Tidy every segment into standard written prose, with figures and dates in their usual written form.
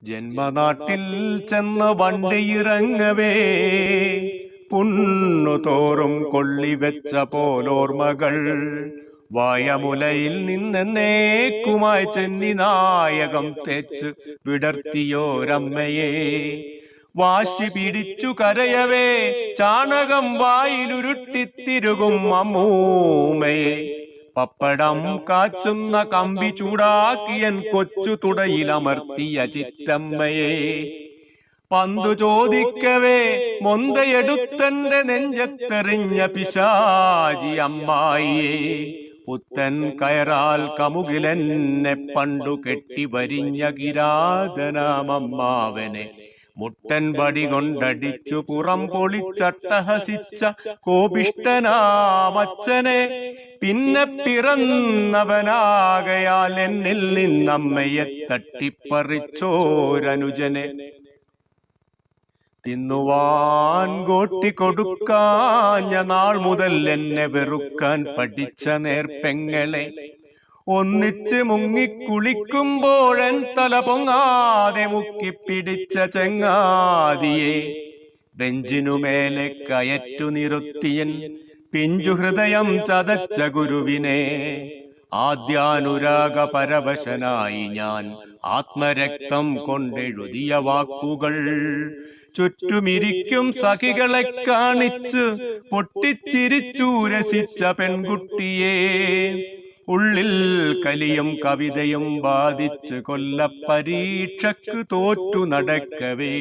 ജന്മനാട്ടിൽ ചെന്ന് വണ്ടിയിറങ്ങവേ പുണ്ണുതോറും കൊള്ളിവെച്ച പോലോർമ്മകൾ വായമുലയിൽ നിന്നേക്കുമായി ചെന്നി നായകം തേച്ച് വിടർത്തിയോരമ്മയെ വാശി പിടിച്ചു കരയവേ ചാണകം വായിലുരുട്ടിത്തിരുകും അമ്മൂമ്മയെ പപ്പടം കാച്ചുന്ന കമ്പി ചൂടാക്കിയൻ കൊച്ചു തുടയിലമർത്തിയ ചിറ്റമ്മയെ പന്തു ചോദിക്കവേ മൊന്തയെടുത്തന്റെ നെഞ്ചത്തെറിഞ്ഞ പിശാചി അമ്മായിയെ പുത്തൻ കയറാൽ കമുകിലെന്നെ പണ്ടു കെട്ടി വരിഞ്ഞ കിരാതനാമമ്മാവനെ മുട്ടൻ വടി കൊണ്ടടിച്ചു പുറം പൊളിച്ചട്ടഹസിച്ച കോപിഷ്ടനാമച്ഛനെ പിന്നെ പിറന്നവനാകയാൽ എന്നിൽ നിന്നമ്മയെ തട്ടിപ്പറിച്ചോരനുജനെ തിന്നുവാൻ കോട്ടി കൊടുക്കാഞ്ഞ നാൾ മുതൽ എന്നെ വെറുക്കാൻ പഠിച്ച നേർപ്പെങ്ങളെ ഒന്നിച്ച് മുങ്ങിക്കുളിക്കുമ്പോഴൻ തല പൊങ്ങാതെ മുക്കിപ്പിടിച്ച ചെങ്ങാതിയെ ബെഞ്ചിനുമേലെ കയറ്റു നിറുത്തിയൻ പിഞ്ചു ഹൃദയം ചതച്ച ഗുരുവിനെ ആദ്യാനുരാഗ പരവശനായി ഞാൻ ആത്മരക്തം കൊണ്ടെഴുതിയ വാക്കുകൾ ചുറ്റുമിരിക്കും സഖികളെ കാണിച്ച് പൊട്ടിച്ചിരിച്ചു രസിച്ച പെൺകുട്ടിയെ ഉള്ളിൽ കലിയും കവിതയും ബാധിച്ച് കൊല്ലപ്പരീക്ഷക്ക് തോറ്റു നടക്കവേ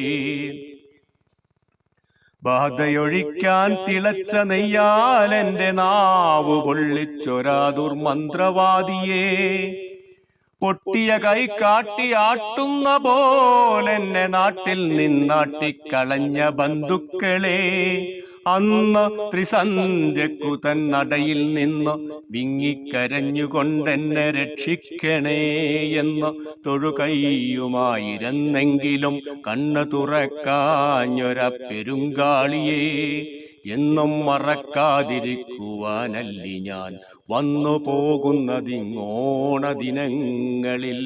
ബാധയൊഴിക്കാൻ തിളച്ച നെയ്യാൽ എന്റെ നാവു പൊള്ളിച്ചൊരാ ദുർമന്ത്രവാദിയെ പൊട്ടിയ കൈ കാട്ടി ആട്ടുന്ന പോലെന്നെ നാട്ടിൽ നിന്നാട്ടിക്കളഞ്ഞ ബന്ധുക്കളെ അന്ന് ത്രിസന്ധ്യക്കു തന്നടയിൽ നിന്ന് വിങ്ങിക്കരഞ്ഞുകൊണ്ടെന്നെ രക്ഷിക്കണേ എന്ന് തൊഴുകൈയുമായിരുന്നെങ്കിലും കണ്ണു തുറക്കാഞ്ഞൊര പെരുങ്കാളിയെ എന്നും മറക്കാതിരിക്കുവാനല്ലി ഞാൻ വന്നു പോകുന്നതിങ്ങോണ ദിനങ്ങളിൽ.